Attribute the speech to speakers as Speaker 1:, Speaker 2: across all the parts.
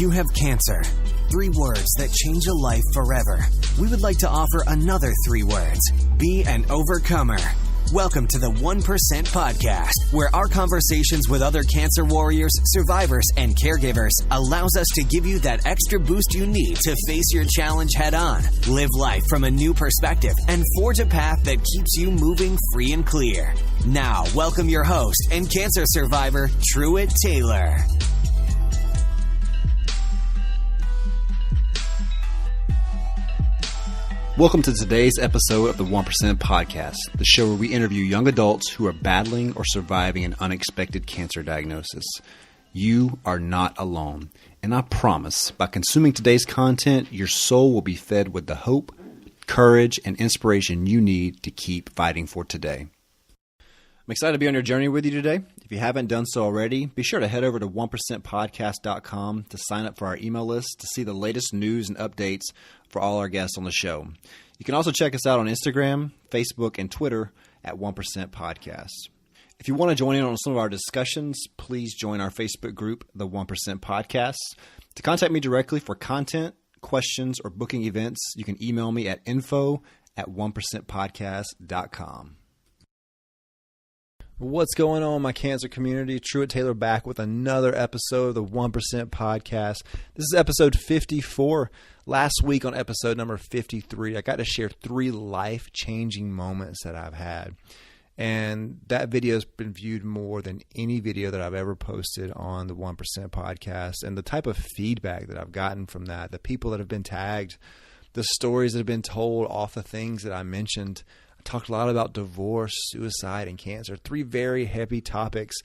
Speaker 1: You have cancer. 3 words that change a life forever. We would like to offer another 3 words. Be an overcomer. Welcome to the 1% Podcast, where our conversations with other cancer warriors, survivors, and caregivers allows us to give you that extra boost you need to face your challenge head on, live life from a new perspective, and forge a path that keeps you moving free and clear. Now, welcome your host and cancer survivor, Truett Taylor.
Speaker 2: Welcome to today's episode of the 1% Podcast, the show where we interview young adults who are battling or surviving an unexpected cancer diagnosis. You are not alone, and I promise, by consuming today's content, your soul will be fed with the hope, courage, and inspiration you need to keep fighting for today. I'm excited to be on your journey with you today. If you haven't done so already, be sure to head over to 1%podcast.com to sign up for our email list to see the latest news and updates for all our guests on the show. You can also check us out on Instagram, Facebook, and Twitter at 1% Podcast. If you want to join in on some of our discussions, please join our Facebook group, the 1% Podcast. To contact me directly for content, questions, or booking events, you can email me at info@1%podcast.com. What's going on, my cancer community? Truett Taylor back with another episode of the 1% Podcast. This is episode 54. Last week on episode number 53, I got to share 3 life-changing moments that I've had. And that video has been viewed more than any video that I've ever posted on the 1% Podcast. And the type of feedback that I've gotten from that, the people that have been tagged, the stories that have been told off the things that I mentioned. I talked a lot about divorce, suicide, and cancer. 3 very heavy topics,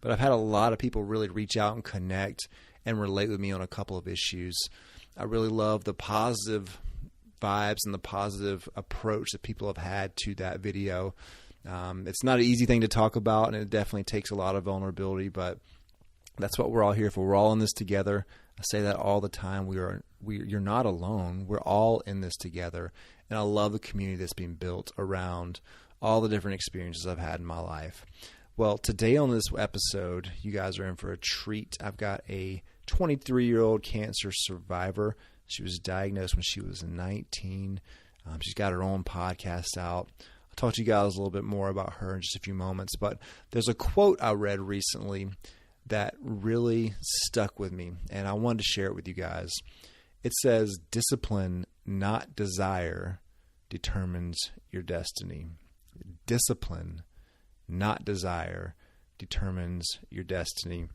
Speaker 2: but I've had a lot of people really reach out and connect and relate with me on a couple of issues. I really love the positive vibes and the positive approach that people have had to that video. It's not an easy thing to talk about, and it definitely takes a lot of vulnerability, but that's what we're all here for. We're all in this together. I say that all the time. You're not alone. We're all in this together. And I love the community that's being built around all the different experiences I've had in my life. Well, today on this episode, you guys are in for a treat. I've got a 23-year-old cancer survivor. She was diagnosed when she was 19. She's got her own podcast out. I'll talk to you guys a little bit more about her in just a few moments. But there's a quote I read recently that really stuck with me, and I wanted to share it with you guys. It says, "Discipline, not desire, determines your destiny." Discipline, not desire, determines your destiny.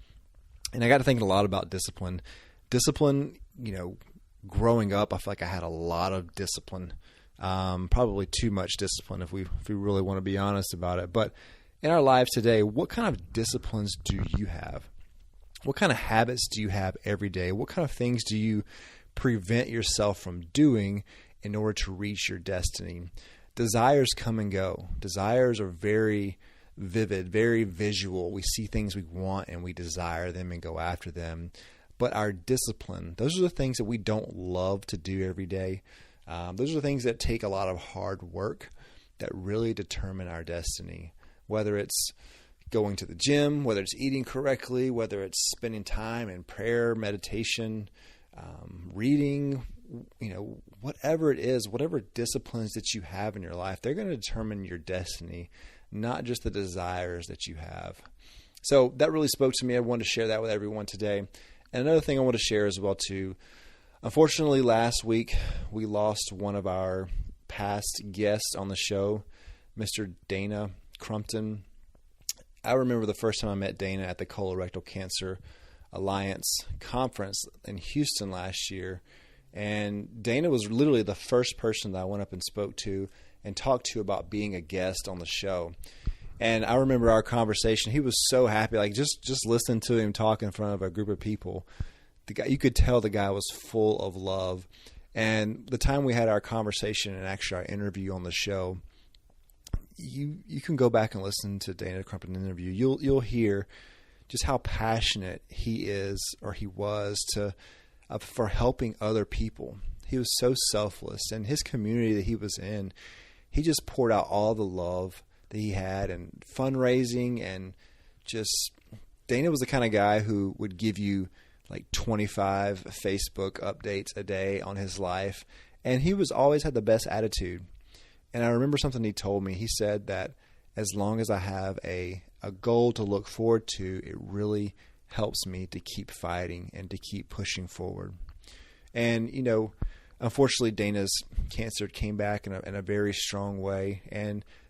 Speaker 2: And I got to thinking a lot about discipline. Discipline, growing up, I feel like I had a lot of discipline, probably too much discipline if we really want to be honest about it. But in our lives today, what kind of disciplines do you have? What kind of habits do you have every day? What kind of things do you prevent yourself from doing in order to reach your destiny? Desires come and go. Desires are very vivid, very visual. We see things we want and we desire them and go after them. But our discipline, those are the things that we don't love to do every day. Those are the things that take a lot of hard work that really determine our destiny. Whether it's going to the gym, whether it's eating correctly, whether it's spending time in prayer, meditation, reading, whatever it is, whatever disciplines that you have in your life, they're going to determine your destiny, not just the desires that you have. So that really spoke to me. I wanted to share that with everyone today. And another thing I want to share as well too, unfortunately last week we lost one of our past guests on the show, Mr. Dana Crumpton. I remember the first time I met Dana at the Colorectal Cancer Alliance conference in Houston last year. And Dana was literally the first person that I went up and spoke to and talked to about being a guest on the show. And I remember our conversation. He was so happy, like just listening to him talk in front of a group of people. The guy, you could tell the guy was full of love. And the time we had our conversation and actually our interview on the show, you can go back and listen to Dana Crumpton interview. You'll hear just how passionate he is, or he was, for helping other people. He was so selfless, and his community that he was in, he just poured out all the love that he had, and fundraising, and just Dana was the kind of guy who would give you like 25 Facebook updates a day on his life. And he was always had the best attitude. And I remember something he told me. He said that as long as I have a goal to look forward to, it really helps me to keep fighting and to keep pushing forward. And, unfortunately, Dana's cancer came back in a very strong way.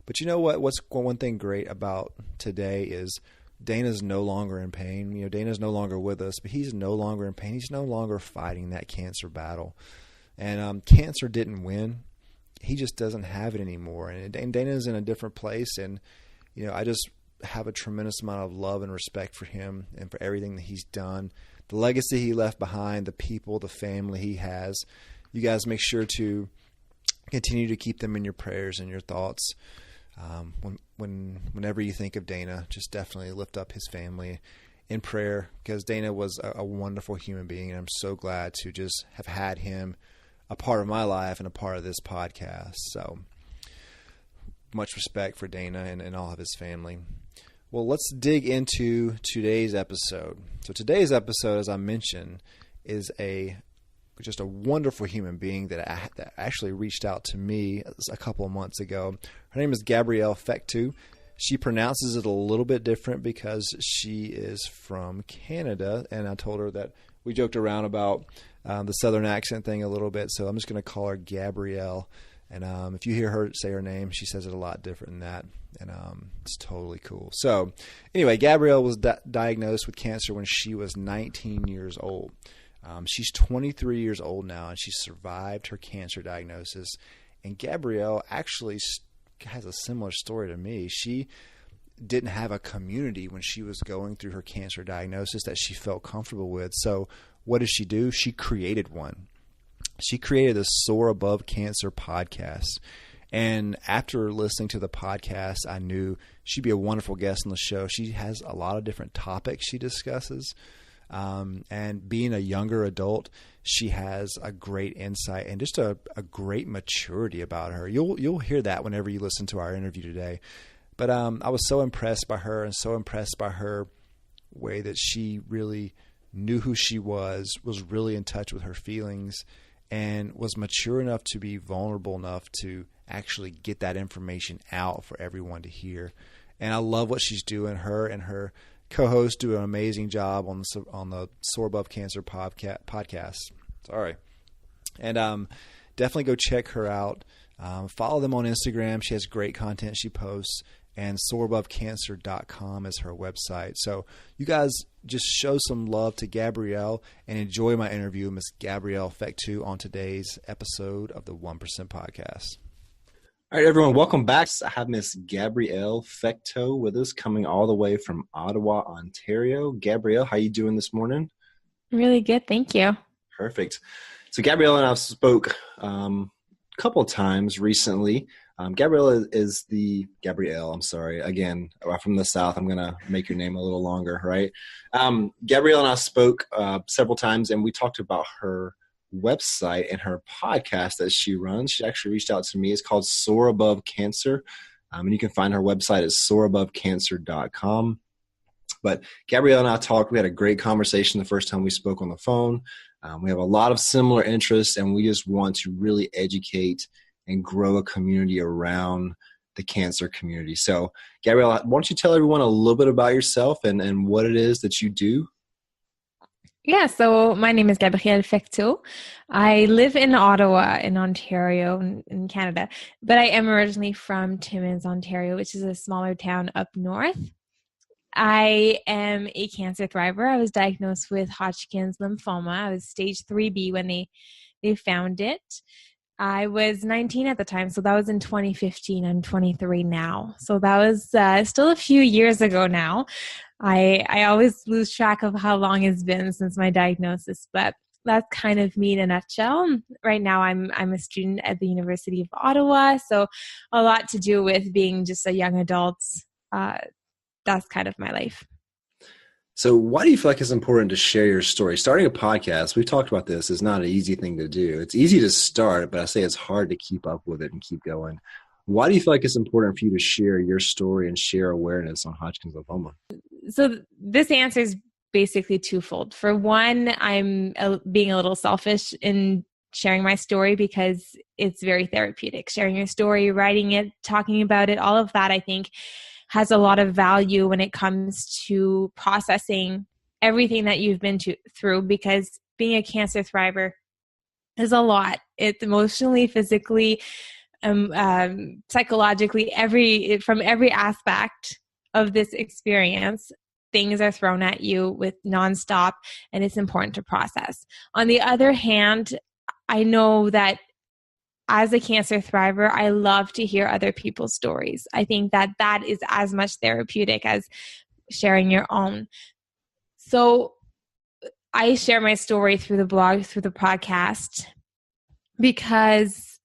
Speaker 2: But you know what? What's one thing great about today is Dana's no longer in pain. Dana's no longer with us, but he's no longer in pain. He's no longer fighting that cancer battle. And cancer didn't win. He just doesn't have it anymore. And Dana's in a different place. And, I just have a tremendous amount of love and respect for him and for everything that he's done, the legacy he left behind, the people, the family he has. You guys make sure to continue to keep them in your prayers and your thoughts. Whenever you think of Dana, just definitely lift up his family in prayer, because Dana was a wonderful human being. And I'm so glad to just have had him a part of my life and a part of this podcast. So much respect for Dana and all of his family. Well, let's dig into today's episode. So today's episode, as I mentioned, is just a wonderful human being that actually reached out to me a couple of months ago. Her name is Gabrielle Fecteau. She pronounces it a little bit different because she is from Canada, and I told her that we joked around about the Southern accent thing a little bit, so I'm just going to call her Gabrielle. And if you hear her say her name, she says it a lot different than that, and it's totally cool. So anyway, Gabrielle was diagnosed with cancer when she was 19 years old. She's 23 years old now, and she survived her cancer diagnosis. And Gabrielle actually has a similar story to me. She didn't have a community when she was going through her cancer diagnosis that she felt comfortable with. So what did she do? She created one. She created the Soar Above Cancer podcast. And after listening to the podcast, I knew she'd be a wonderful guest on the show. She has a lot of different topics she discusses. And being a younger adult, she has a great insight and just a great maturity about her. You'll hear that whenever you listen to our interview today. But I was so impressed by her, and so impressed by her way that she really knew who she was really in touch with her feelings, and was mature enough to be vulnerable enough to actually get that information out for everyone to hear. And I love what she's doing. Her and her co-host do an amazing job on the Soar Above Cancer podcast. Sorry. And definitely go check her out. Follow them on Instagram. She has great content she posts. And soarabovecancer.com is her website. So you guys just show some love to Gabrielle and enjoy my interview with Miss Gabrielle Fecteau on today's episode of the 1% Podcast.
Speaker 3: All right, everyone, welcome back. I have Miss Gabrielle Fecteau with us, coming all the way from Ottawa, Ontario. Gabrielle, how you doing this morning?
Speaker 4: Really good, thank you.
Speaker 3: Perfect. So Gabrielle and I spoke a couple of times recently. Gabrielle is Gabrielle, I'm sorry. Again, from the South, I'm going to make your name a little longer, right? Gabrielle and I spoke several times, and we talked about her website and her podcast that she runs. She actually reached out to me. It's called Soar Above Cancer. And you can find her website at soarabovecancer.com. But Gabrielle and I talked. We had a great conversation the first time we spoke on the phone. We have a lot of similar interests, and we just want to really educate and grow a community around the cancer community. So, Gabrielle, why don't you tell everyone a little bit about yourself and what it is that you do?
Speaker 4: Yeah, so my name is Gabrielle Fecteau. I live in Ottawa in Ontario in Canada, but I am originally from Timmins, Ontario, which is a smaller town up north. I am a cancer thriver. I was diagnosed with Hodgkin's lymphoma. I was stage 3B when they found it. I was 19 at the time, so that was in 2015. I'm 23 now. So that was still a few years ago now. I always lose track of how long it's been since my diagnosis, but that's kind of me in a nutshell. Right now, I'm a student at the University of Ottawa, so a lot to do with being just a young adult. That's kind of my life.
Speaker 3: So why do you feel like it's important to share your story? Starting a podcast, we've talked about this, is not an easy thing to do. It's easy to start, but I say it's hard to keep up with it and keep going. Why do you feel like it's important for you to share your story and share awareness on Hodgkin's lymphoma?
Speaker 4: So this answer is basically twofold. For one, I'm being a little selfish in sharing my story because it's very therapeutic. Sharing your story, writing it, talking about it, all of that, I think has a lot of value when it comes to processing everything that you've been through, because being a cancer thriver is a lot. It's emotionally, physically, psychologically, from every aspect of this experience, things are thrown at you with nonstop, and it's important to process. On the other hand, I know that as a cancer thriver, I love to hear other people's stories. I think that that is as much therapeutic as sharing your own. So I share my story through the blog, through the podcast, because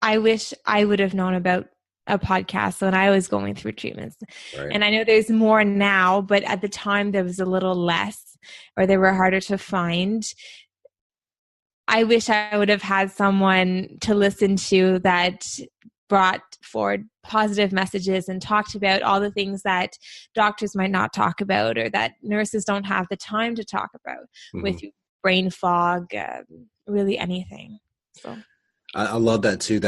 Speaker 4: I wish I would have known about a podcast when I was going through treatments.
Speaker 3: Right.
Speaker 4: And I know there's more now, but at the time there was a little less, or they were harder to find. I wish I would have had someone to listen to that brought forward positive messages and talked about all the things that doctors might not talk about, or that nurses don't have the time to talk about, with brain fog, really anything. So
Speaker 3: I love that too.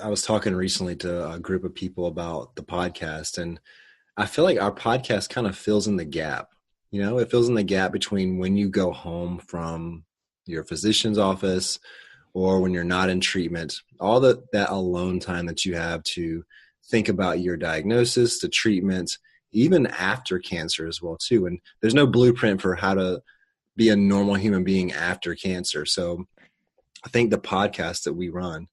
Speaker 3: I was talking recently to a group of people about the podcast, and I feel like our podcast kind of fills in the gap. You know, it fills in the gap between when you go home from your physician's office or when you're not in treatment, all that alone time that you have to think about your diagnosis, the treatment, even after cancer as well too. And there's no blueprint for how to be a normal human being after cancer. So I think the podcast that we run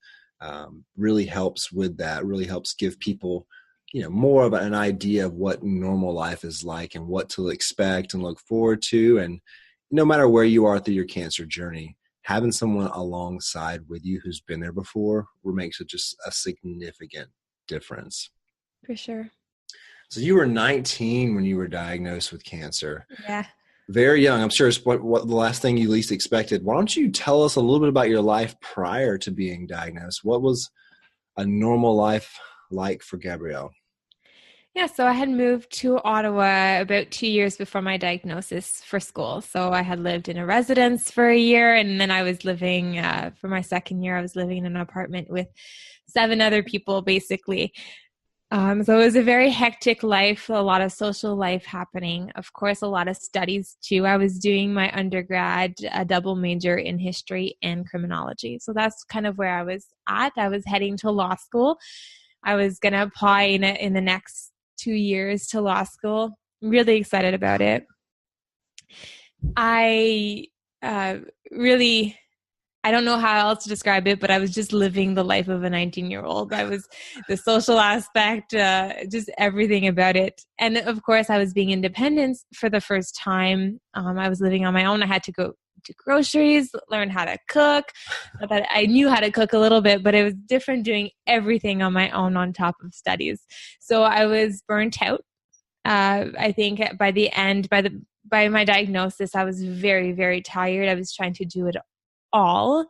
Speaker 3: really helps with that, really helps give people, more of an idea of what normal life is like and what to expect and look forward to. And no matter where you are through your cancer journey, having someone alongside with you who's been there before makes it just a significant difference.
Speaker 4: For sure.
Speaker 3: So you were 19 when you were diagnosed with cancer.
Speaker 4: Yeah.
Speaker 3: Very young. I'm sure it's what the last thing you least expected. Why don't you tell us a little bit about your life prior to being diagnosed? What was a normal life like for Gabrielle?
Speaker 4: Yeah, so I had moved to Ottawa about 2 years before my diagnosis for school. So I had lived in a residence for a year, and then I was living, for my second year, I was living in an apartment with 7 other people, basically. So it was a very hectic life, a lot of social life happening. Of course, a lot of studies too. I was doing my undergrad, a double major in history and criminology. So that's kind of where I was at. I was heading to law school. I was going to apply in the next 2 years to law school. I'm really excited about it. I don't know how else to describe it, but I was just living the life of a 19-year-old. I was the social aspect, just everything about it. And of course, I was being independent for the first time. I was living on my own. I had to go to groceries, learn how to cook. I knew how to cook a little bit, but it was different doing everything on my own on top of studies. So I was burnt out. I think by my diagnosis, I was very, very tired. I was trying to do it all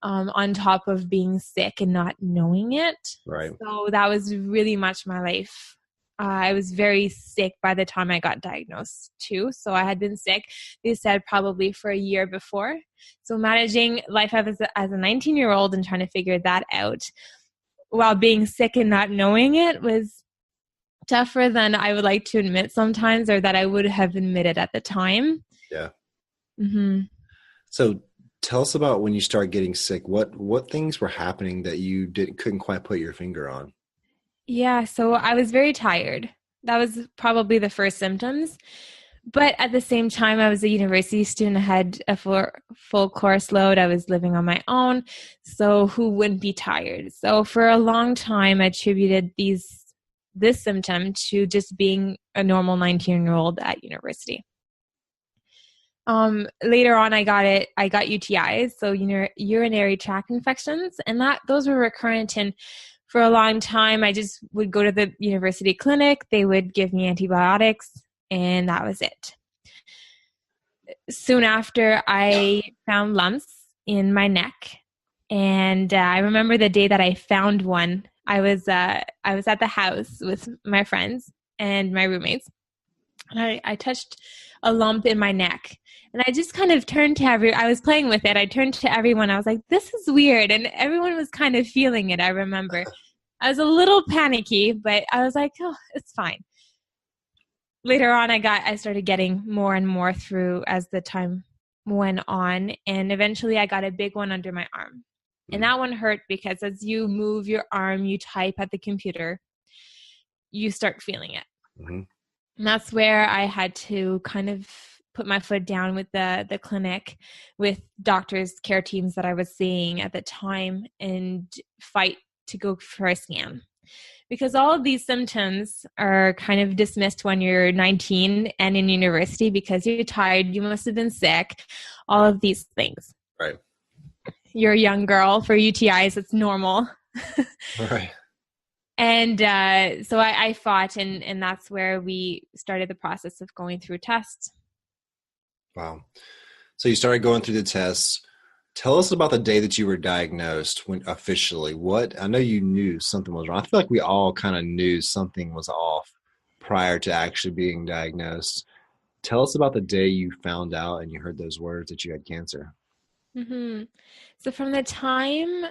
Speaker 4: on top of being sick and not knowing it.
Speaker 3: Right.
Speaker 4: So that was really much my life. I was very sick by the time I got diagnosed too. So I had been sick, they said, probably for a year before. So managing life as a 19-year-old and trying to figure that out while being sick and not knowing it was tougher than I would like to admit sometimes, or that I would have admitted at the time.
Speaker 3: Yeah.
Speaker 4: Mm-hmm.
Speaker 3: So tell us about when you started getting sick. What things were happening that you couldn't quite put your finger on? Yeah,
Speaker 4: so I was very tired. That was probably the first symptoms. But at the same time, I was a university student. I had a full course load. I was living on my own. So who wouldn't be tired? So for a long time, I attributed this symptom to just being a normal 19-year-old at university. Later on, I got UTIs, so urinary tract infections, and those were recurrent. And for a long time, I just would go to the university clinic. They would give me antibiotics, and that was it. Soon after, I found lumps in my neck, and I remember the day that I found one. I was at the house with my friends and my roommates, And I touched a lump in my neck. And I just kind of turned to I was playing with it. I turned to everyone. I was like, this is weird. And everyone was kind of feeling it, I remember. I was a little panicky, but I was like, oh, it's fine. Later on, I started getting more and more through as the time went on. And eventually I got a big one under my arm. And that one hurt because as you move your arm, you type at the computer, you start feeling it. Mm-hmm. And that's where I had to kind of put my foot down with the clinic, with doctors, care teams that I was seeing at the time, and fight to go for a scan. Because all of these symptoms are kind of dismissed when you're 19 and in university because you're tired, you must have been sick, all of these things.
Speaker 3: Right.
Speaker 4: You're a young girl. For UTIs, it's normal.
Speaker 3: Right.
Speaker 4: And so I fought, and that's where we started the process of going through tests.
Speaker 3: Wow. So you started going through the tests. Tell us about the day that you were diagnosed when officially. I know you knew something was wrong. I feel like we all kind of knew something was off prior to actually being diagnosed. Tell us about the day you found out and you heard those words that you had cancer.
Speaker 4: Mm-hmm. So from the time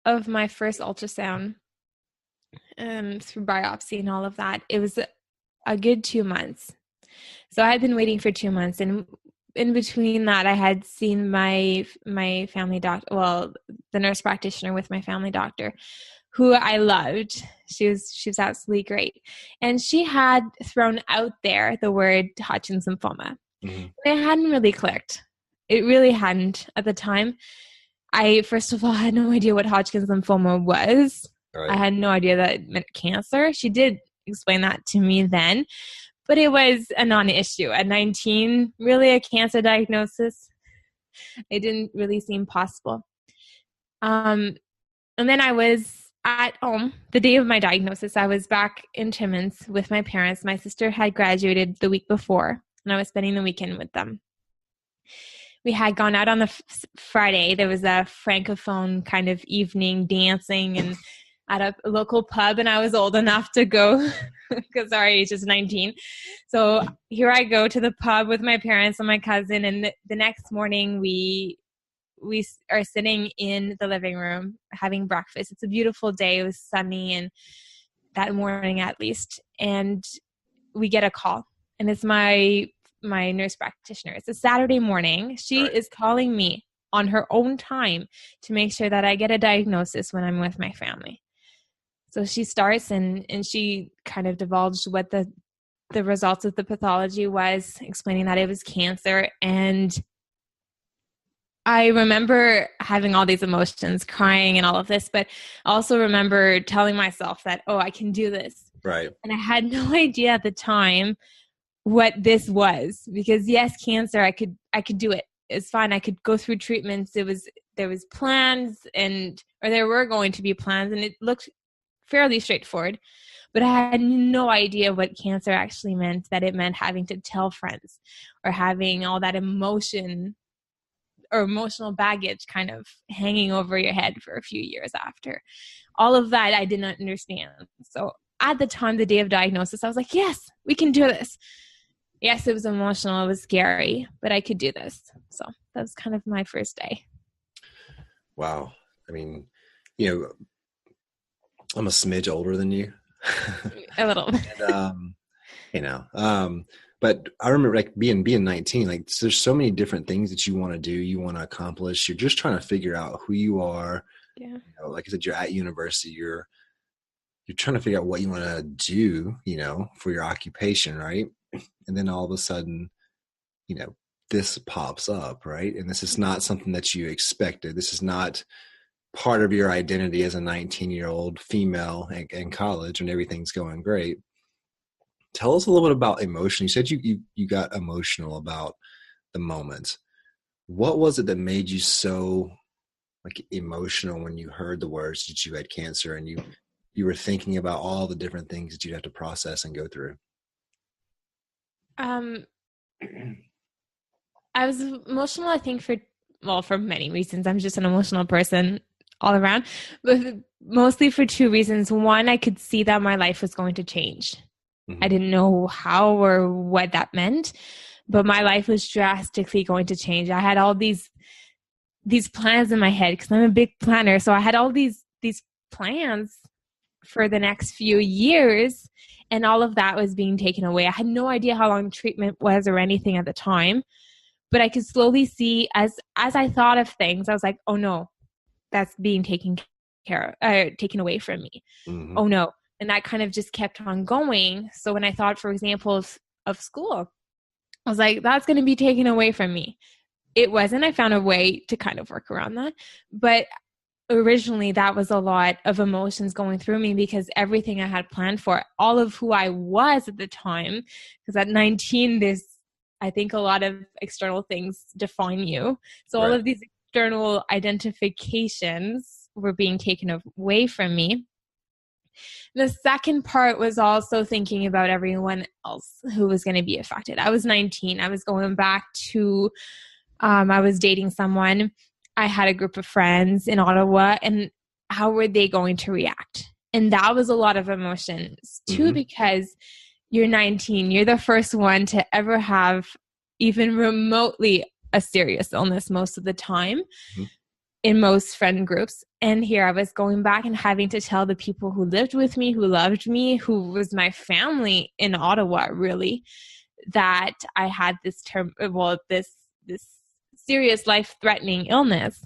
Speaker 4: of my first ultrasound, through biopsy and all of that, it was a good 2 months. So I had been waiting for 2 months, and in between that, I had seen my family doctor, well, the nurse practitioner with my family doctor, who I loved. She was absolutely great. And she had thrown out there the word Hodgkin's lymphoma. Mm-hmm. And it hadn't really clicked. It really hadn't at the time. I, first of all, had no idea what Hodgkin's lymphoma was. Right. I had no idea that it meant cancer. She did explain that to me then. But it was a non-issue. At 19, really a cancer diagnosis, it didn't really seem possible. And then I was at home the day of my diagnosis. I was back in Timmins with my parents. My sister had graduated the week before, and I was spending the weekend with them. We had gone out on the Friday. There was a Francophone kind of evening dancing and at a local pub, and I was old enough to go because our age is 19. So here I go to the pub with my parents and my cousin, and the next morning we are sitting in the living room having breakfast. It's a beautiful day. It was sunny, and that morning at least, and we get a call, and it's my nurse practitioner. It's a Saturday morning. She is calling me on her own time to make sure that I get a diagnosis when I'm with my family. So she starts and she kind of divulged what the results of the pathology was, explaining that it was cancer. And I remember having all these emotions, crying and all of this, but I also remember telling myself that, oh, I can do this.
Speaker 3: Right.
Speaker 4: And I had no idea at the time what this was, because yes, cancer, I could do it. It's fine. I could go through treatments. There was plans or there were going to be plans, and it looked fairly straightforward, but I had no idea what cancer actually meant, that it meant having to tell friends or having all that emotion or emotional baggage kind of hanging over your head for a few years after. All of that I did not understand. So at the time, the day of diagnosis, I was like, yes, we can do this. Yes, it was emotional. It was scary, but I could do this. So that was kind of my first day.
Speaker 3: Wow. I mean, I'm a smidge older than you.
Speaker 4: A little.
Speaker 3: And, but I remember like being 19, like there's so many different things that you want to do, you want to accomplish. You're just trying to figure out who you are. Yeah. Like I said, you're at university, you're trying to figure out what you want to do, for your occupation. Right. And then all of a sudden, this pops up, right? And this is not something that you expected. This is not part of your identity as a 19-year-old female in college and everything's going great. Tell us a little bit about emotion. You said you got emotional about the moment. What was it that made you so emotional when you heard the words that you had cancer and you were thinking about all the different things that you'd have to process and go through?
Speaker 4: I was emotional, I think, for many reasons. I'm just an emotional person all around, but mostly for two reasons. One, I could see that my life was going to change. I didn't know how or what that meant, but my life was drastically going to change. I had all these plans in my head because I'm a big planner. So I had all these plans for the next few years, and all of that was being taken away. I had no idea how long treatment was or anything at the time, but I could slowly see as I thought of things, I was like, oh no, that's being taken away from me.
Speaker 3: Mm-hmm.
Speaker 4: Oh no. And that kind of just kept on going. So when I thought, for example, of school, I was like, that's going to be taken away from me. It wasn't. I found a way to kind of work around that. But originally that was a lot of emotions going through me because everything I had planned for, all of who I was at the time, because at 19, I think a lot of external things define you. So all of these external identifications were being taken away from me. The second part was also thinking about everyone else who was going to be affected. I was 19. I was going back to, I was dating someone. I had a group of friends in Ottawa, and how were they going to react? And that was a lot of emotions too, because you're 19. You're the first one to ever have even remotely a serious illness most of the time. In most friend groups. And here I was going back and having to tell the people who lived with me, who loved me, who was my family in Ottawa, really, that I had this serious life-threatening illness.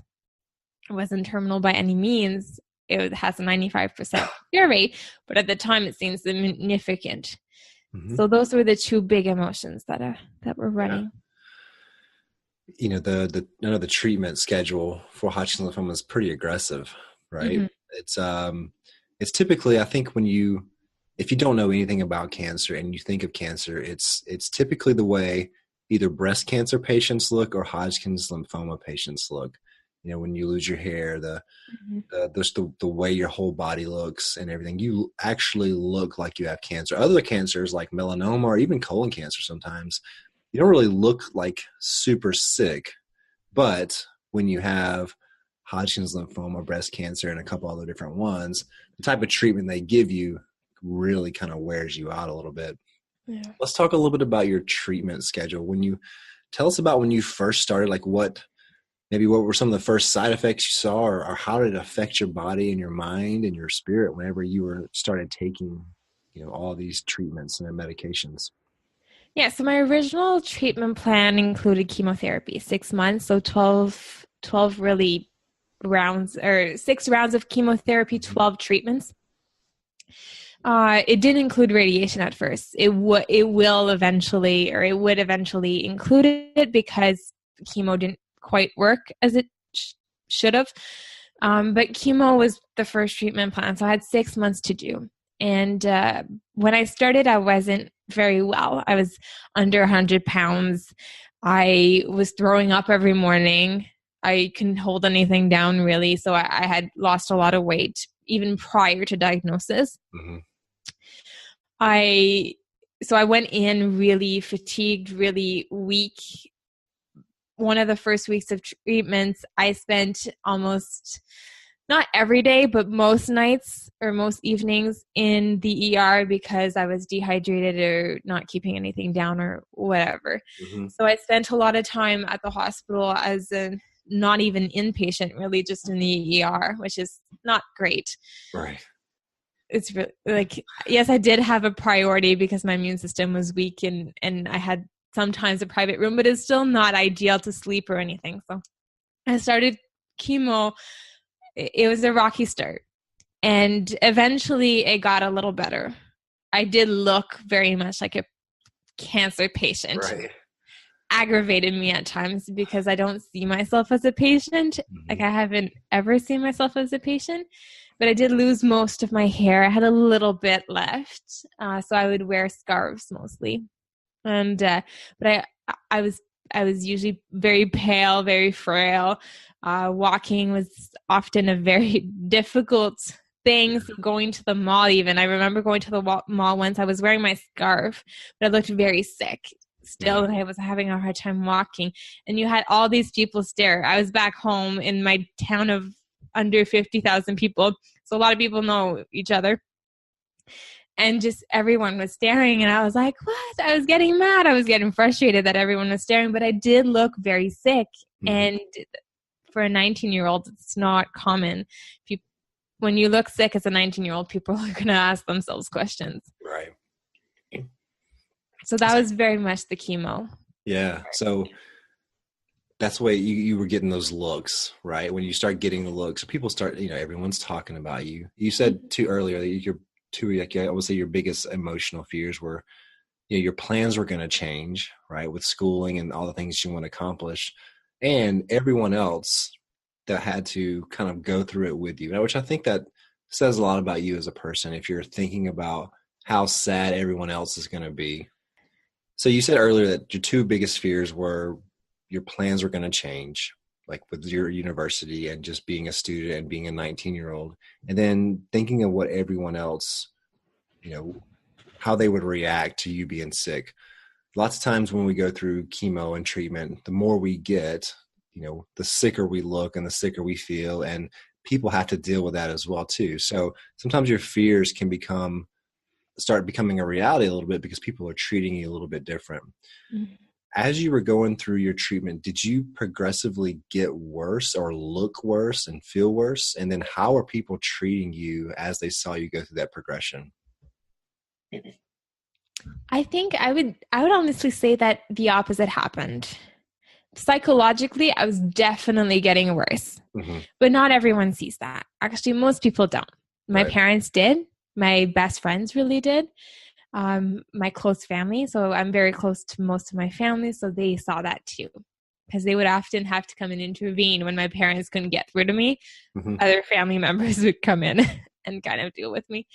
Speaker 4: It wasn't terminal by any means. It has a 95% cure rate, but at the time it seems significant. So those were the two big emotions that were running.
Speaker 3: Yeah. You know, the treatment schedule for Hodgkin's lymphoma is pretty aggressive, right? It's typically, I think, if you don't know anything about cancer and you think of cancer, it's typically the way either breast cancer patients look or Hodgkin's lymphoma patients look. You know, when you lose your hair, the way your whole body looks and everything, you actually look like you have cancer. Other cancers like melanoma or even colon cancer sometimes, you don't really look like super sick, but when you have Hodgkin's lymphoma, breast cancer, and a couple other different ones, the type of treatment they give you really kind of wears you out a little bit.
Speaker 4: Yeah.
Speaker 3: Let's talk a little bit about your treatment schedule. Tell us about when you first started, like what were some of the first side effects you saw, or how did it affect your body and your mind and your spirit whenever you started taking, all these treatments and medications?
Speaker 4: Yeah, so my original treatment plan included chemotherapy, 6 months, so 12 really rounds, or 6 rounds of chemotherapy, 12 treatments. It didn't include radiation at first. It would eventually include it because chemo didn't quite work as it should have. But chemo was the first treatment plan, so I had 6 months to do. And when I started, I wasn't very well. I was under 100 pounds. I was throwing up every morning. I couldn't hold anything down really. So I had lost a lot of weight even prior to diagnosis. So I went in really fatigued, really weak. One of the first weeks of treatments, I spent almost, not every day, but most nights or most evenings in the ER because I was dehydrated or not keeping anything down or whatever. So I spent a lot of time at the hospital as a not even inpatient, really, just in the ER, which is not great.
Speaker 3: Right.
Speaker 4: It's really yes, I did have a priority because my immune system was weak and I had sometimes a private room, but it's still not ideal to sleep or anything. So I started chemo. It was a rocky start, and eventually it got a little better. I did look very much like a cancer patient.
Speaker 3: Right.
Speaker 4: Aggravated me at times because I don't see myself as a patient. Like I haven't ever seen myself as a patient, but I did lose most of my hair. I had a little bit left. So I would wear scarves mostly. And, but I was usually very pale, very frail. Walking was often a very difficult thing. So going to the mall even. I remember going to the mall once. I was wearing my scarf, but I looked very sick still, and I was having a hard time walking. And you had all these people stare. I was back home in my town of under 50,000 people. So a lot of people know each other. And just everyone was staring, and I was like, what? I was getting mad. I was getting frustrated that everyone was staring, but I did look very sick. And for a 19-year-old, it's not common. When you look sick as a 19-year-old, people are going to ask themselves questions.
Speaker 3: Right.
Speaker 4: So that was very much the chemo.
Speaker 3: Yeah. So that's the way you were getting those looks, right? When you start getting the looks, people start, everyone's talking about you. You said too earlier that I would say your biggest emotional fears were, your plans were going to change, right? With schooling and all the things you want to accomplish, and everyone else that had to kind of go through it with you, which I think that says a lot about you as a person. If you're thinking about how sad everyone else is going to be. So you said earlier that your two biggest fears were your plans were going to change, like with your university and just being a student and being a 19-year-old, and then thinking of what everyone else, how they would react to you being sick. Lots of times when we go through chemo and treatment, the more we get, the sicker we look and the sicker we feel, and people have to deal with that as well too. So sometimes your fears can start becoming a reality a little bit because people are treating you a little bit different. Mm-hmm. As you were going through your treatment, did you progressively get worse or look worse and feel worse? And then how are people treating you as they saw you go through that progression?
Speaker 4: I think I would honestly say that the opposite happened. Psychologically, I was definitely getting worse, but not everyone sees that. Actually, most people don't. My parents did. My best friends really did. My close family. So I'm very close to most of my family. So they saw that too, because they would often have to come and intervene when my parents couldn't get through to me. Other family members would come in and kind of deal with me.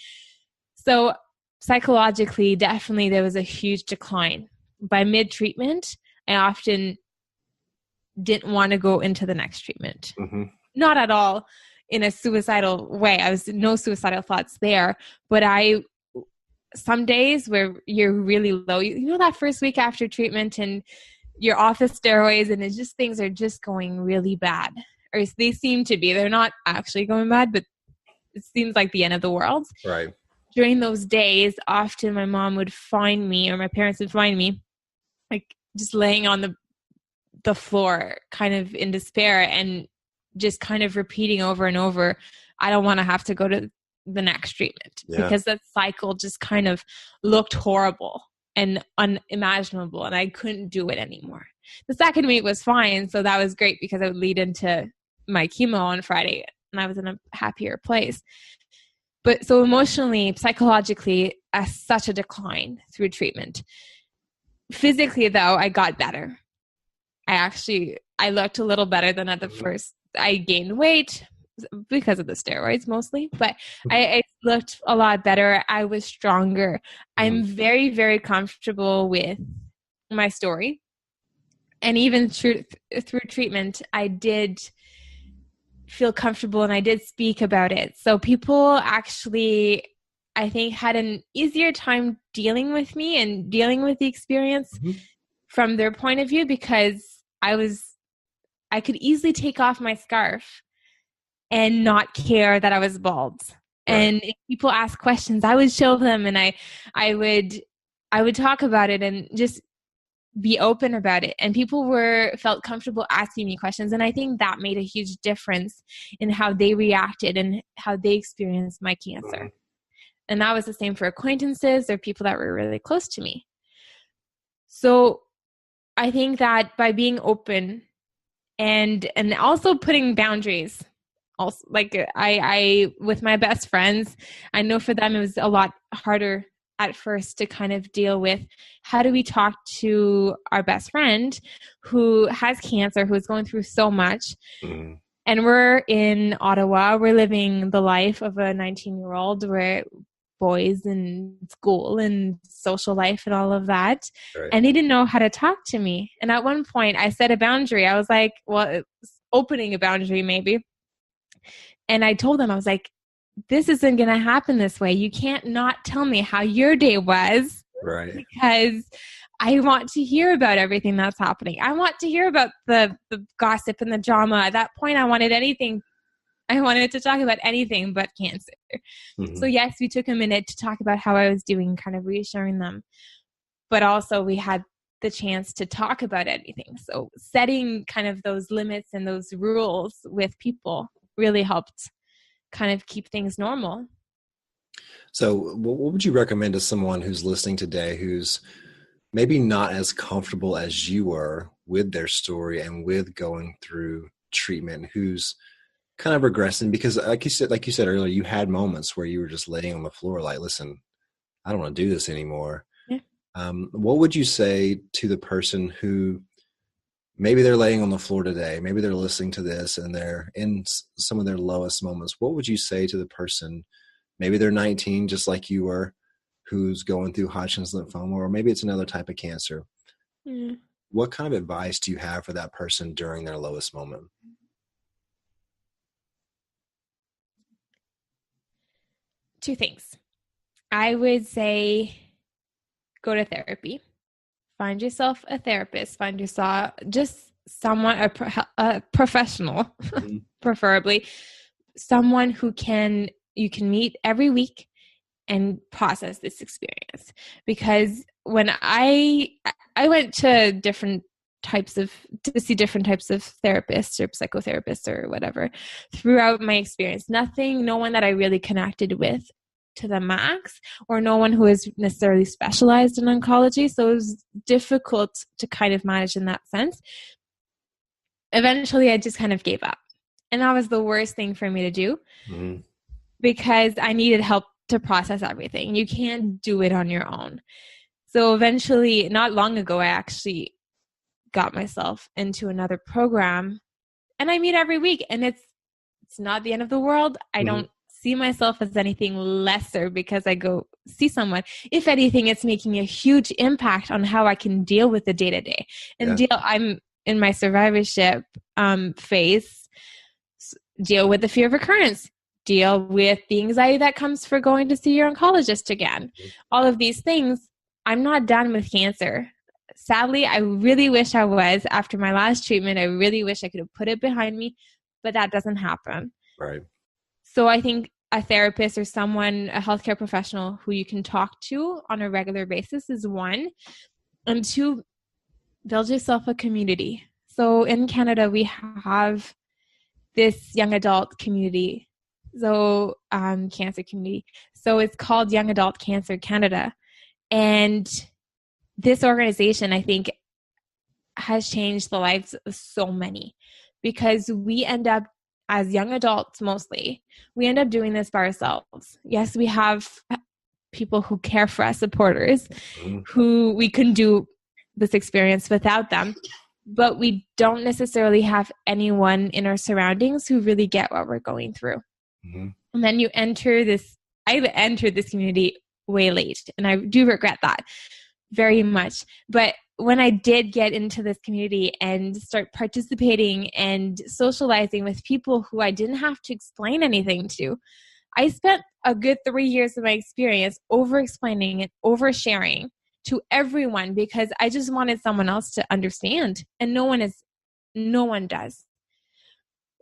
Speaker 4: So psychologically, definitely there was a huge decline. By mid-treatment, I often didn't want to go into the next treatment. Not at all in a suicidal way. I was no suicidal thoughts there, but some days where you're really low, that first week after treatment and you're off the steroids and it's just, things are just going really bad, or they seem to be. They're not actually going bad, but it seems like the end of the world.
Speaker 3: Right.
Speaker 4: During those days, often my mom would find me, or my parents would find me, like just laying on the floor, kind of in despair, and just kind of repeating over and over, I don't want to have to go to the next treatment, because that cycle just kind of looked horrible and unimaginable, and I couldn't do it anymore. The second week was fine, so that was great because it would lead into my chemo on Friday, and I was in a happier place. But so emotionally, psychologically, such a decline through treatment. Physically, though, I got better. I looked a little better than at the first. I gained weight because of the steroids mostly, but I looked a lot better. I was stronger. I'm very, very comfortable with my story. And even through treatment, I did feel comfortable and I did speak about it. So people actually, I think, had an easier time dealing with me and dealing with the experience from their point of view, because I could easily take off my scarf and not care that I was bald. Right. And if people ask questions, I would show them, and I would talk about it and just be open about it. And people felt comfortable asking me questions. And I think that made a huge difference in how they reacted and how they experienced my cancer. And that was the same for acquaintances or people that were really close to me. So I think that by being open and also putting boundaries, also, like I with my best friends, I know for them it was a lot harder at first to kind of deal with, how do we talk to our best friend who has cancer, who is going through so much. And we're in Ottawa, we're living the life of a 19-year-old, we're boys and school and social life and all of that. Right. And they didn't know how to talk to me. And at one point I set a boundary. I was like, opening a boundary maybe. And I told them, I was like, this isn't going to happen this way. You can't not tell me how your day was. Right. Because I want to hear about everything that's happening. I want to hear about the gossip and the drama. At that point, I wanted I wanted to talk about anything but cancer.
Speaker 3: Mm-hmm.
Speaker 4: So yes, we took a minute to talk about how I was doing, kind of reassuring them. But also we had the chance to talk about anything. So setting kind of those limits and those rules with people really helped kind of keep things normal.
Speaker 3: So what would you recommend to someone who's listening today who's maybe not as comfortable as you were with their story and with going through treatment, who's kind of regressing? Because like you said earlier, you had moments where you were just laying on the floor like, listen, I don't want to do this anymore.
Speaker 4: Yeah.
Speaker 3: What would you say to the person who maybe they're laying on the floor today, maybe they're listening to this and they're in some of their lowest moments? What would you say to the person, maybe they're 19, just like you were, who's going through Hodgkin's lymphoma, or maybe it's another type of cancer?
Speaker 4: Mm.
Speaker 3: What kind of advice do you have for that person during their lowest moment?
Speaker 4: Two things. I would say go to therapy. Find yourself a therapist. Find yourself just someone, a professional,
Speaker 3: Mm-hmm.
Speaker 4: preferably someone who you can meet every week and process this experience. Because when I went to to see different types of therapists or psychotherapists or whatever throughout my experience, no one that I really connected with to the max, or no one who is necessarily specialized in oncology. So it was difficult to kind of manage in that sense. Eventually I just kind of gave up. And that was the worst thing for me to do,
Speaker 3: Mm-hmm.
Speaker 4: because I needed help to process everything. You can't do it on your own. So eventually, not long ago, I actually got myself into another program, and I meet every week, and it's not the end of the world. I don't see myself as anything lesser because I go see someone. If anything, it's making a huge impact on how I can deal with the day-to-day and I'm in my survivorship phase, deal with the fear of recurrence, deal with the anxiety that comes for going to see your oncologist again. All of these things. I'm not done with cancer. Sadly, I really wish I was. After my last treatment, I really wish I could have put it behind me, but that doesn't happen.
Speaker 3: Right.
Speaker 4: So I think a therapist or a healthcare professional who you can talk to on a regular basis is one. And two, build yourself a community. So in Canada, we have this young adult community, cancer community. So it's called Young Adult Cancer Canada. And this organization, I think, has changed the lives of so many, because we end up, as young adults mostly, we end up doing this by ourselves. Yes, we have people who care for us, supporters, who we couldn't do this experience without them, but we don't necessarily have anyone in our surroundings who really get what we're going through. Mm-hmm. And then I entered this community way late, and I do regret that very much. But when I did get into this community and start participating and socializing with people who I didn't have to explain anything to, I spent a good 3 years of my experience over-explaining and over-sharing to everyone, because I just wanted someone else to understand, and no one does.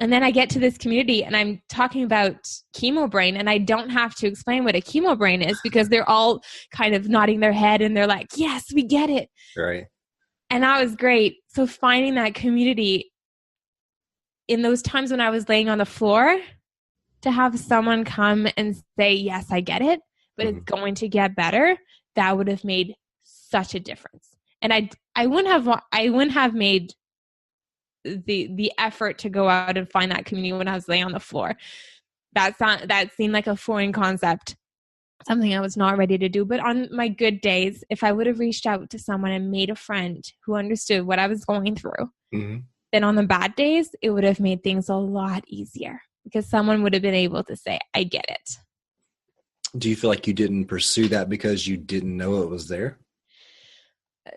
Speaker 4: And then I get to this community and I'm talking about chemo brain, and I don't have to explain what a chemo brain is, because they're all kind of nodding their head and they're like, yes, we get it.
Speaker 3: Right.
Speaker 4: And that was great. So finding that community in those times when I was laying on the floor, to have someone come and say, yes, I get it, but it's going to get better, that would have made such a difference. And I wouldn't have made the effort to go out and find that community when I was laying on the floor. That seemed like a foreign concept, something I was not ready to do. But on my good days, if I would have reached out to someone and made a friend who understood what I was going through, then on the bad days, it would have made things a lot easier, because someone would have been able to say, I get it.
Speaker 3: Do you feel like you didn't pursue that because you didn't know it was there?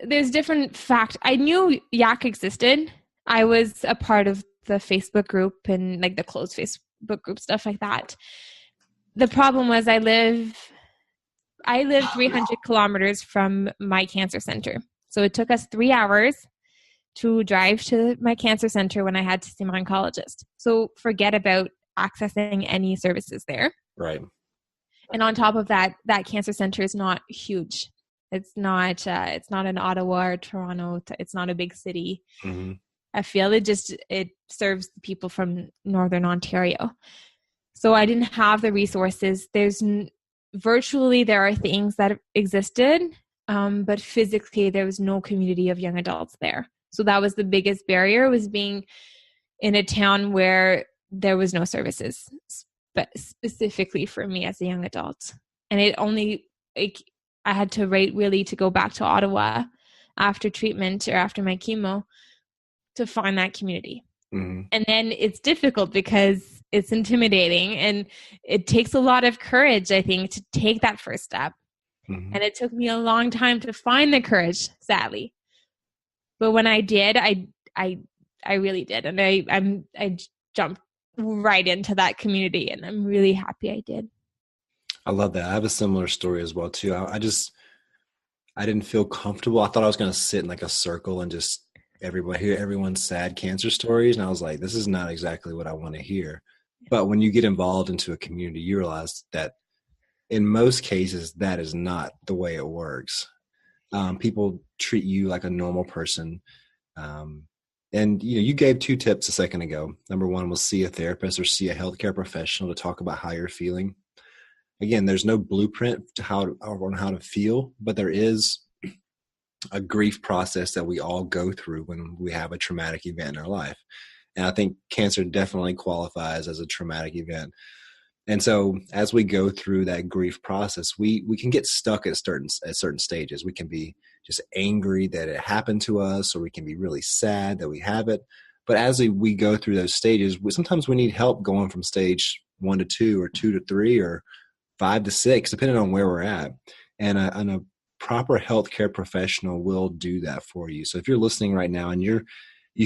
Speaker 4: There's different facts. I knew YAC existed. I was a part of the Facebook group and like the closed Facebook group, stuff like that. The problem was I live 300 kilometers from my cancer center. So it took us 3 hours to drive to my cancer center when I had to see my oncologist. So forget about accessing any services there.
Speaker 3: Right.
Speaker 4: And on top of that, that cancer center is not huge. It's not in Ottawa or Toronto. It's not a big city.
Speaker 3: Mm-hmm.
Speaker 4: I feel it serves people from Northern Ontario. So I didn't have the resources. Virtually there are things that existed, but physically there was no community of young adults there. So that was the biggest barrier, was being in a town where there was no services specifically for me as a young adult. And I had to wait really to go back to Ottawa after treatment or after my chemo to find that community.
Speaker 3: Mm-hmm.
Speaker 4: And then it's difficult because it's intimidating and it takes a lot of courage, I think, to take that first step.
Speaker 3: Mm-hmm.
Speaker 4: And it took me a long time to find the courage, sadly. But when I did, I really did. And I jumped right into that community, and I'm really happy I did.
Speaker 3: I love that. I have a similar story as well too. I didn't feel comfortable. I thought I was going to sit in like a circle and just hear everyone's sad cancer stories. And I was like, this is not exactly what I want to hear. But when you get involved into a community, you realize that in most cases, that is not the way it works. People treat you like a normal person. And you gave 2 tips a second ago. Number 1 was see a therapist or see a healthcare professional to talk about how you're feeling. Again, there's no blueprint on how to feel, but there is a grief process that we all go through when we have a traumatic event in our life. And I think cancer definitely qualifies as a traumatic event. And so as we go through that grief process, we can get stuck at certain stages. We can be just angry that it happened to us, or we can be really sad that we have it. But as we go through those stages, sometimes we need help going from stage 1 to 2 or 2 to 3 or 5 to 6, depending on where we're at. And a proper healthcare professional will do that for you. So if you're listening right now and you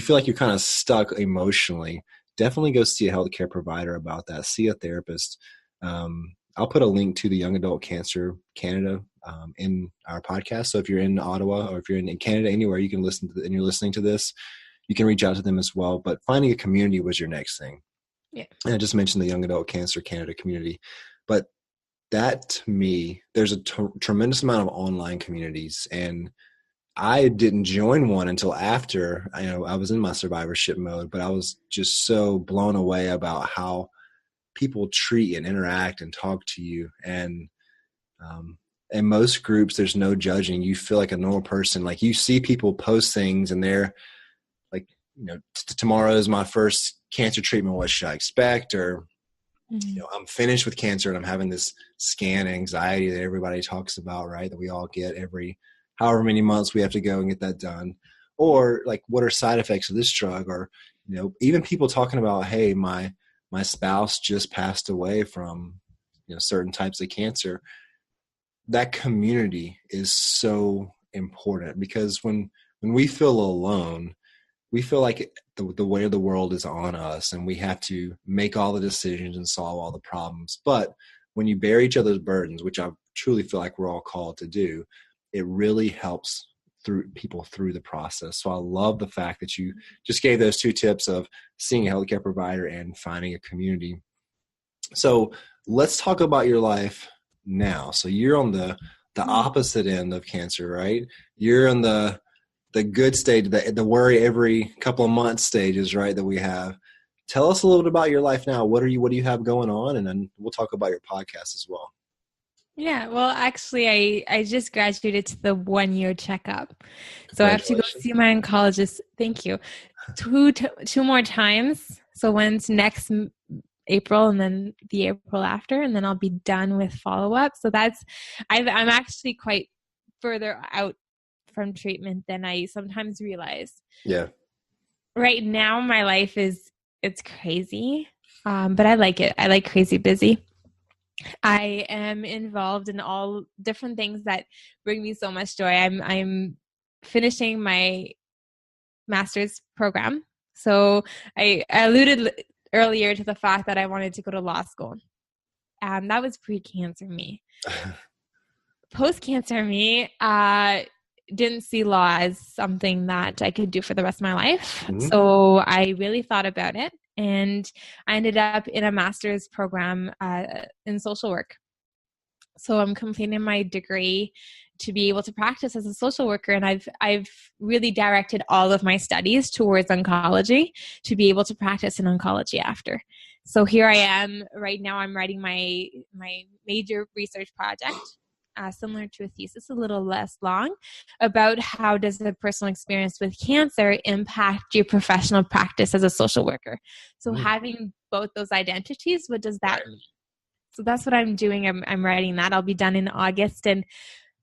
Speaker 3: feel like you're kind of stuck emotionally, definitely go see a healthcare provider about that. See a therapist. I'll put a link to the Young Adult Cancer Canada in our podcast. So if you're in Ottawa or if you're in Canada, anywhere you can listen to and you're listening to this, you can reach out to them as well. But finding a community was your next thing.
Speaker 4: Yeah.
Speaker 3: And I just mentioned the Young Adult Cancer Canada community, but that to me, there's a tremendous amount of online communities, and I didn't join one until after, I was in my survivorship mode, but I was just so blown away about how people treat and interact and talk to you. And in most groups, there's no judging. You feel like a normal person. Like you see people post things and they're like, tomorrow is my first cancer treatment. What should I expect? Or, I'm finished with cancer and I'm having this scan anxiety that everybody talks about, right? That we all get every however many months we have to go and get that done. Or like, what are side effects of this drug? Or, even people talking about, hey, my spouse just passed away from, certain types of cancer. That community is so important, because when we feel alone, we feel like the weight of the world is on us and we have to make all the decisions and solve all the problems. But when you bear each other's burdens, which I truly feel like we're all called to do, it really helps people through the process. So I love the fact that you just gave those 2 tips of seeing a healthcare provider and finding a community. So let's talk about your life now. So you're on the opposite end of cancer, right? You're on the good stage, the worry every couple of months stages, right, that we have. Tell us a little bit about your life now. What do you have going on? And then we'll talk about your podcast as well.
Speaker 4: Yeah, well, actually, I just graduated to the 1-year checkup. So I have to go see my oncologist. Thank you. 2 more times. So one's next April and then the April after, and then I'll be done with follow-up. So I'm actually quite further out from treatment than I sometimes realize.
Speaker 3: Yeah.
Speaker 4: Right now, my life it's crazy, but I like it. I like crazy busy. I am involved in all different things that bring me so much joy. I'm finishing my master's program. So I alluded earlier to the fact that I wanted to go to law school. That was pre-cancer me. Post-cancer me, didn't see law as something that I could do for the rest of my life. Mm-hmm. So I really thought about it. and I ended up in a master's program in social work. So I'm completing my degree to be able to practice as a social worker. And I've really directed all of my studies towards oncology to be able to practice in oncology after. So here I am right now. I'm writing my major research project, similar to a thesis, a little less long, about how does the personal experience with cancer impact your professional practice as a social worker. So having both those identities, what does that mean? So that's what I'm doing. I'm writing that. I'll be done in August. And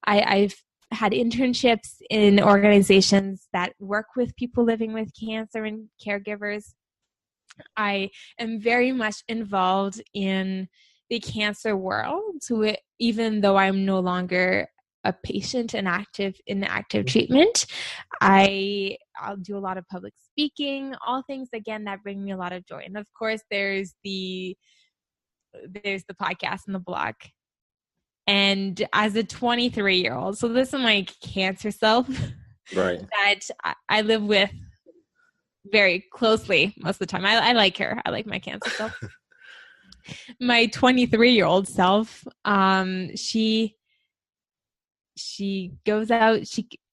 Speaker 4: I've had internships in organizations that work with people living with cancer and caregivers. I am very much involved in the cancer world. So even though I'm no longer a patient and in active treatment, I'll do a lot of public speaking, all things, again, that bring me a lot of joy. And of course, there's the podcast and the blog. And as a 23-year-old, so this is my cancer self,
Speaker 3: right,
Speaker 4: that I live with very closely most of the time. I like her. I like my cancer self. My 23-year-old self, she goes out.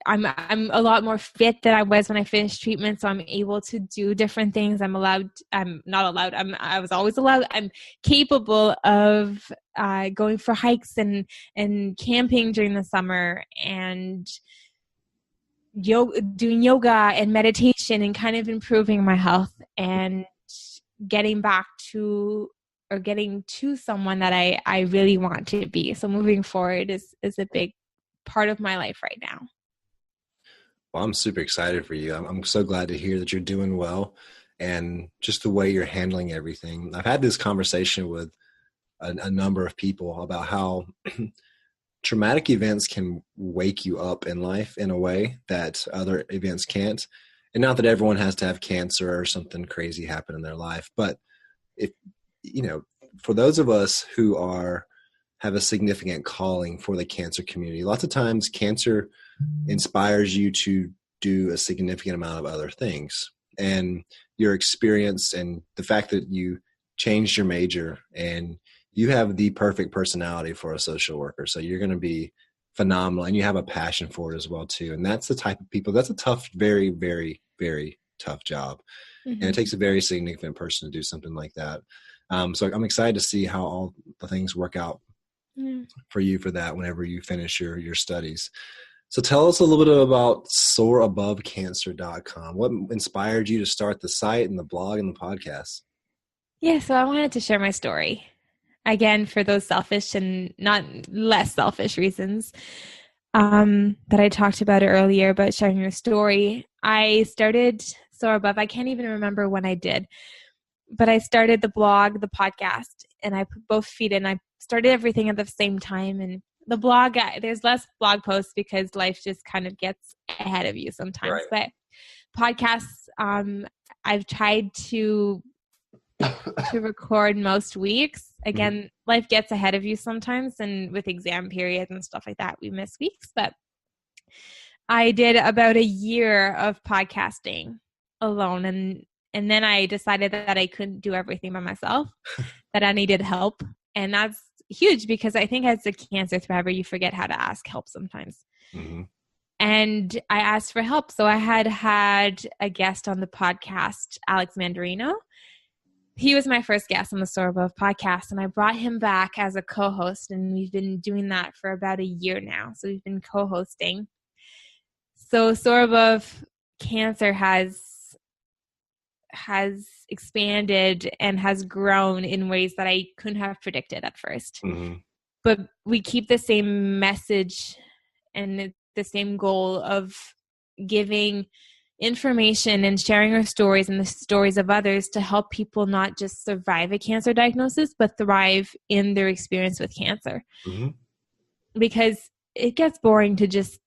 Speaker 4: I'm a lot more fit than I was when I finished treatment, so I'm able to do different things. I'm capable of going for hikes and camping during the summer, and doing yoga and meditation, and kind of improving my health and getting to someone that I really want to be. So moving forward is a big part of my life right now.
Speaker 3: Well, I'm super excited for you. I'm so glad to hear that you're doing well, and just the way you're handling everything. I've had this conversation with a number of people about how traumatic events can wake you up in life in a way that other events can't. And not that everyone has to have cancer or something crazy happen in their life, but if, for those of us who have a significant calling for the cancer community, lots of times cancer inspires you to do a significant amount of other things. And your experience and the fact that you changed your major, and you have the perfect personality for a social worker. So you're going to be phenomenal, and you have a passion for it as well too. And that's the type of people, that's a tough, very, very, very tough job. And it takes a very significant person to do something like that. So I'm excited to see how all the things work out for you for that whenever you finish your studies. So tell us a little bit about SoarAboveCancer.com. What inspired you to start the site and the blog and the podcast?
Speaker 4: Yeah, so I wanted to share my story. Again, for those selfish and not less selfish reasons that I talked about earlier, about sharing your story. I started Soar Above. I can't even remember when I did, but I started the blog, the podcast, and I put both feet in. I started everything at the same time. And the blog, there's less blog posts because life just kind of gets ahead of you sometimes. Right. But podcasts, I've tried to record most weeks. Again, life gets ahead of you sometimes, and with exam periods and stuff like that, we miss weeks. But I did about a year of podcasting alone, and then I decided that I couldn't do everything by myself, that I needed help. And that's huge, because I think as a cancer survivor, you forget how to ask help sometimes. And I asked for help. So I had a guest on the podcast, Alex Mandarino. He was my first guest on the Soar Above podcast, and I brought him back as a co-host, and we've been doing that for about a year now. So we've been co-hosting. So Soar Above Cancer has expanded and has grown in ways that I couldn't have predicted at first. But we keep the same message and the same goal of giving information and sharing our stories and the stories of others to help people not just survive a cancer diagnosis, but thrive in their experience with cancer. Because it gets boring to just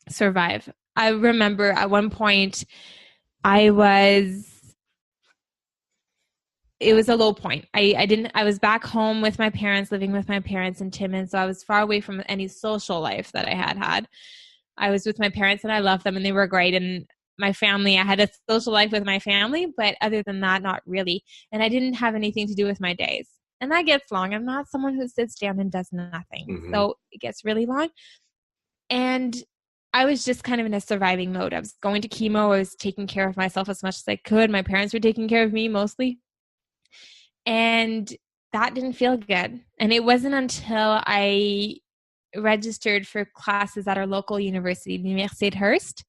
Speaker 4: survive. I remember at one point it was a low point. I was back home with my parents, living with my parents in Timmins. So I was far away from any social life that I had. I was with my parents, and I loved them, and they were great. And my family. I had a social life with my family, but other than that, not really. And I didn't have anything to do with my days. And that gets long. I'm not someone who sits down and does nothing.
Speaker 3: Mm-hmm.
Speaker 4: So it gets really long. And I was just kind of in a surviving mode. I was going to chemo. I was taking care of myself as much as I could. My parents were taking care of me mostly. And that didn't feel good. And it wasn't until I registered for classes at our local university, the Université de Hearst,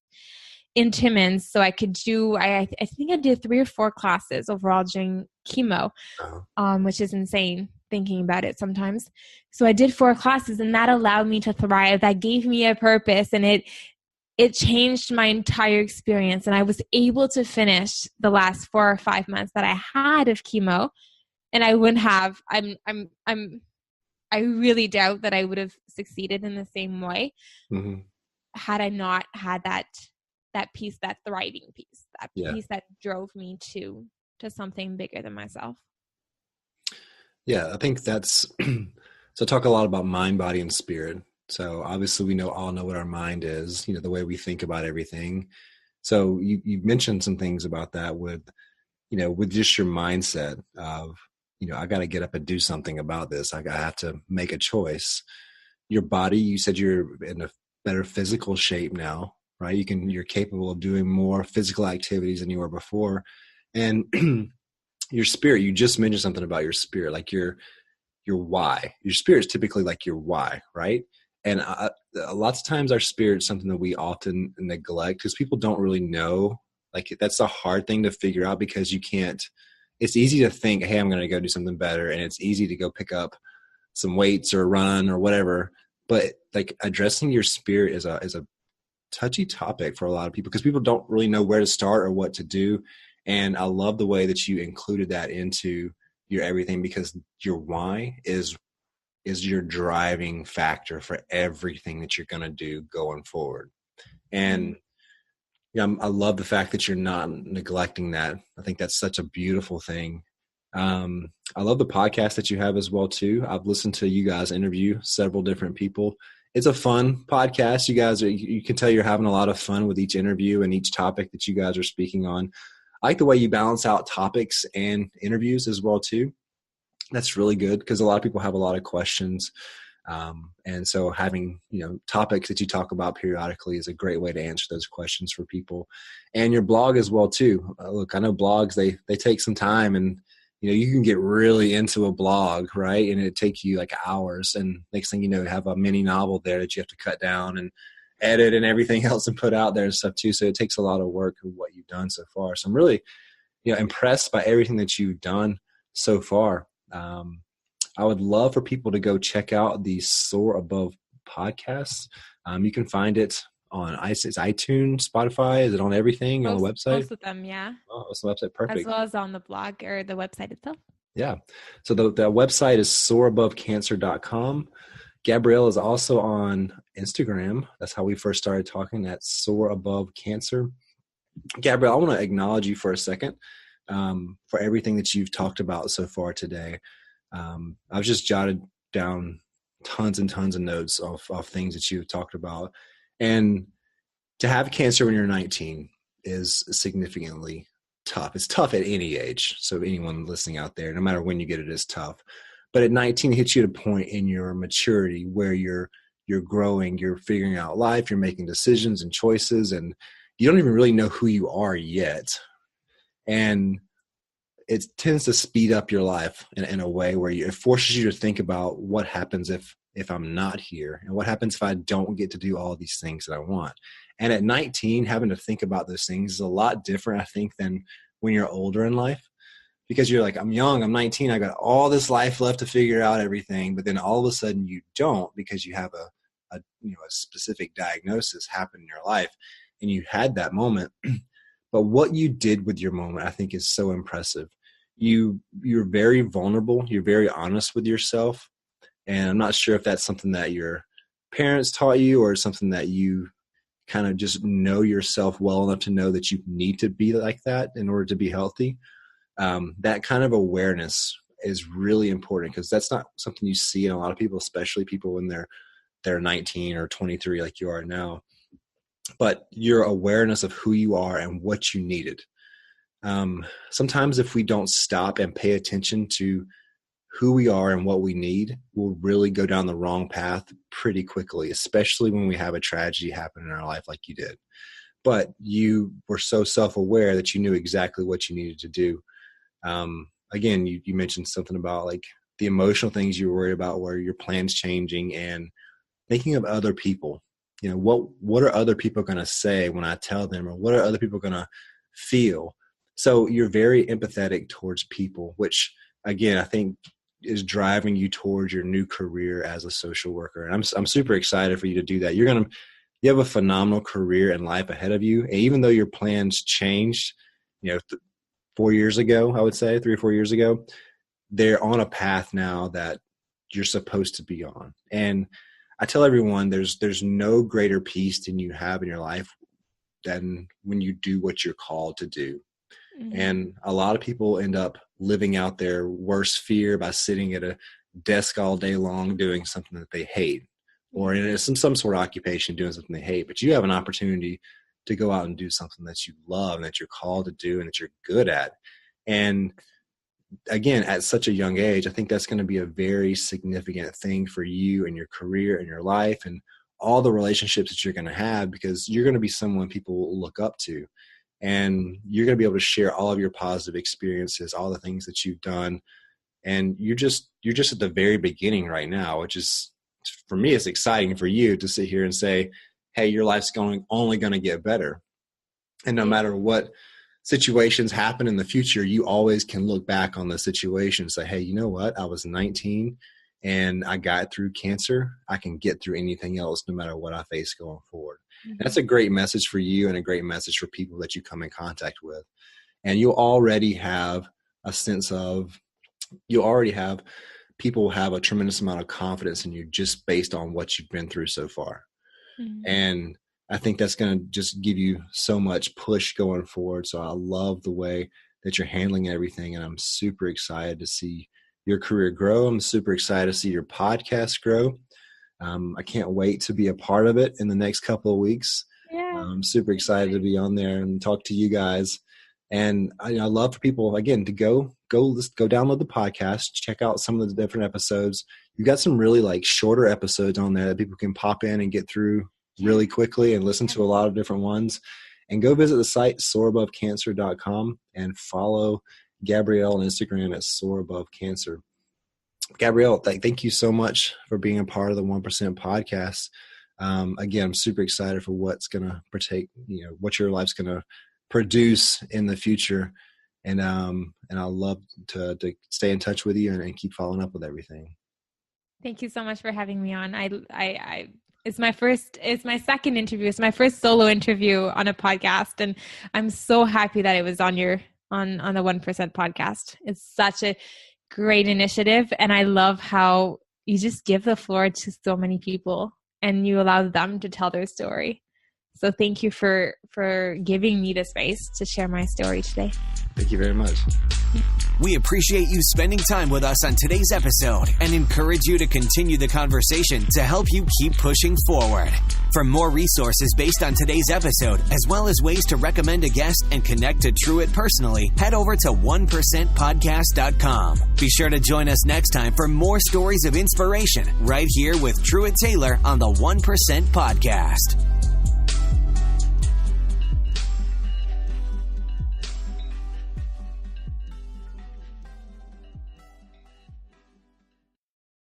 Speaker 4: in Timmins. So I could do, I think I did 3 or 4 classes overall during chemo, which is insane thinking about it sometimes. So I did 4 classes, and that allowed me to thrive. That gave me a purpose, and it changed my entire experience. And I was able to finish the last 4 or 5 months that I had of chemo. And I wouldn't have, I really doubt that I would have succeeded in the same way had I not had that piece, that thriving piece, that piece that drove me to something bigger than myself.
Speaker 3: Yeah, I think that's, so talk a lot about mind, body, and spirit. So obviously we all know what our mind is, the way we think about everything. So you mentioned some things about that with just your mindset of, I got to get up and do something about this. I have to make a choice. Your body, you said you're in a better physical shape now, right? You're capable of doing more physical activities than you were before. And your spirit, you just mentioned something about your spirit, like your why. Your spirit is typically like your why, right? And lots of times our spirit is something that we often neglect because people don't really know. Like that's a hard thing to figure out because you can't. It's easy to think, hey, I'm going to go do something better. And it's easy to go pick up some weights or run or whatever. But like addressing your spirit is a touchy topic for a lot of people because people don't really know where to start or what to do. And I love the way that you included that into your everything because your why is your driving factor for everything that you're going to do going forward. And I love the fact that you're not neglecting that. I think that's such a beautiful thing. I love the podcast that you have as well too. I've listened to you guys interview several different people. It's a fun podcast. You guys you can tell you're having a lot of fun with each interview and each topic that you guys are speaking on. I like the way you balance out topics and interviews as well too. That's really good because a lot of people have a lot of questions. And so having, topics that you talk about periodically is a great way to answer those questions for people. And your blog as well too. Look, I know blogs, they take some time and, you can get really into a blog, right? And it take you like hours. And next thing you know, you have a mini novel there that you have to cut down and edit and everything else and put out there and stuff too. So it takes a lot of work of what you've done so far. So I'm really, impressed by everything that you've done so far. I would love for people to go check out the Soar Above podcast. You can find it on iTunes, Spotify. Is it on everything on the website?
Speaker 4: Most of them, yeah.
Speaker 3: Oh, it's the website. Perfect.
Speaker 4: As well as on the blog or the website itself.
Speaker 3: Yeah. So the website is soarabovecancer.com. Gabrielle is also on Instagram. That's how we first started talking, at Soar Above Cancer. Gabrielle, I want to acknowledge you for a second for everything that you've talked about so far today. I've just jotted down tons and tons of notes of things that you've talked about. And to have cancer when you're 19 is significantly tough. It's tough at any age. So anyone listening out there, no matter when you get it, is tough. But at 19, it hits you at a point in your maturity where you're growing, you're figuring out life, you're making decisions and choices, and you don't even really know who you are yet. And it tends to speed up your life in a way where it forces you to think about what happens if I'm not here, and what happens if I don't get to do all these things that I want. And at 19, having to think about those things is a lot different, I think, than when you're older in life, because you're like, I'm young, I'm 19, I got all this life left to figure out everything. But then all of a sudden you don't, because you have a specific diagnosis happen in your life, and you had that moment. But what you did with your moment, I think, is so impressive. You're very vulnerable. You're very honest with yourself. And I'm not sure if that's something that your parents taught you, or something that you kind of just know yourself well enough to know that you need to be like that in order to be healthy. That kind of awareness is really important, because that's not something you see in a lot of people, especially people when they're 19 or 23 like you are now. but your awareness of who you are and what you needed. Sometimes if we don't stop and pay attention to who we are and what we need, we'll really go down the wrong path pretty quickly, especially when we have a tragedy happen in our life like you did. But you were so self-aware that you knew exactly what you needed to do. Again, you mentioned something about like the emotional things you were worried about, where your plans changing and thinking of other people. You know, what are other people going to say when I tell them, or what are other people going to feel? So you're very empathetic towards people, which again, I think is driving you towards your new career as a social worker. And I'm super excited for you to do that. You have a phenomenal career and life ahead of you. And even though your plans changed, 4 years ago, I would say 3 or 4 years ago, they're on a path now that you're supposed to be on. And I tell everyone there's no greater peace than you have in your life than when you do what you're called to do. Mm-hmm. And a lot of people end up living out their worst fear by sitting at a desk all day long doing something that they hate, or in some sort of occupation doing something they hate. But you have an opportunity to go out and do something that you love and that you're called to do and that you're good at. And again, at such a young age, I think that's going to be a very significant thing for you and your career and your life and all the relationships that you're going to have, because you're going to be someone people will look up to. And you're going to be able to share all of your positive experiences, all the things that you've done. And you're just at the very beginning right now, which is, for me, it's exciting for you to sit here and say, hey, your life's only going to get better. And no matter what situations happen in the future, you always can look back on the situation and say, hey, you know what? I was 19 and I got through cancer. I can get through anything else no matter what I face going forward. Mm-hmm. That's a great message for you and a great message for people that you come in contact with. And you'll already have a sense of, people have a tremendous amount of confidence in you just based on what you've been through so far. Mm-hmm. And I think that's going to just give you so much push going forward. So I love the way that you're handling everything. And I'm super excited to see your career grow. I'm super excited to see your podcast grow. I can't wait to be a part of it in the next couple of weeks. Yeah. I'm super excited to be on there and talk to you guys. And I love for people, again, to go download the podcast, check out some of the different episodes. You've got some really shorter episodes on there that people can pop in and get through really quickly and listen to a lot of different ones. And go visit the site, soarabovecancer.com, and follow Gabrielle on Instagram at Soar Above Cancer. Gabrielle, thank you so much for being a part of the 1% podcast. Again, I'm super excited for what's going to partake, what your life's going to produce in the future. And I'll love to stay in touch with you and keep following up with everything.
Speaker 4: Thank you so much for having me on. It's my second interview. It's my first solo interview on a podcast. And I'm so happy that it was on the 1% podcast. It's such a great initiative. And I love how you just give the floor to so many people and you allow them to tell their story. So thank you for giving me the space to share my story today.
Speaker 3: Thank you very much.
Speaker 1: We appreciate you spending time with us on today's episode and encourage you to continue the conversation to help you keep pushing forward. For more resources based on today's episode, as well as ways to recommend a guest and connect to Truett personally, head over to 1%podcast.com. Be sure to join us next time for more stories of inspiration right here with Truett Taylor on the 1% Podcast.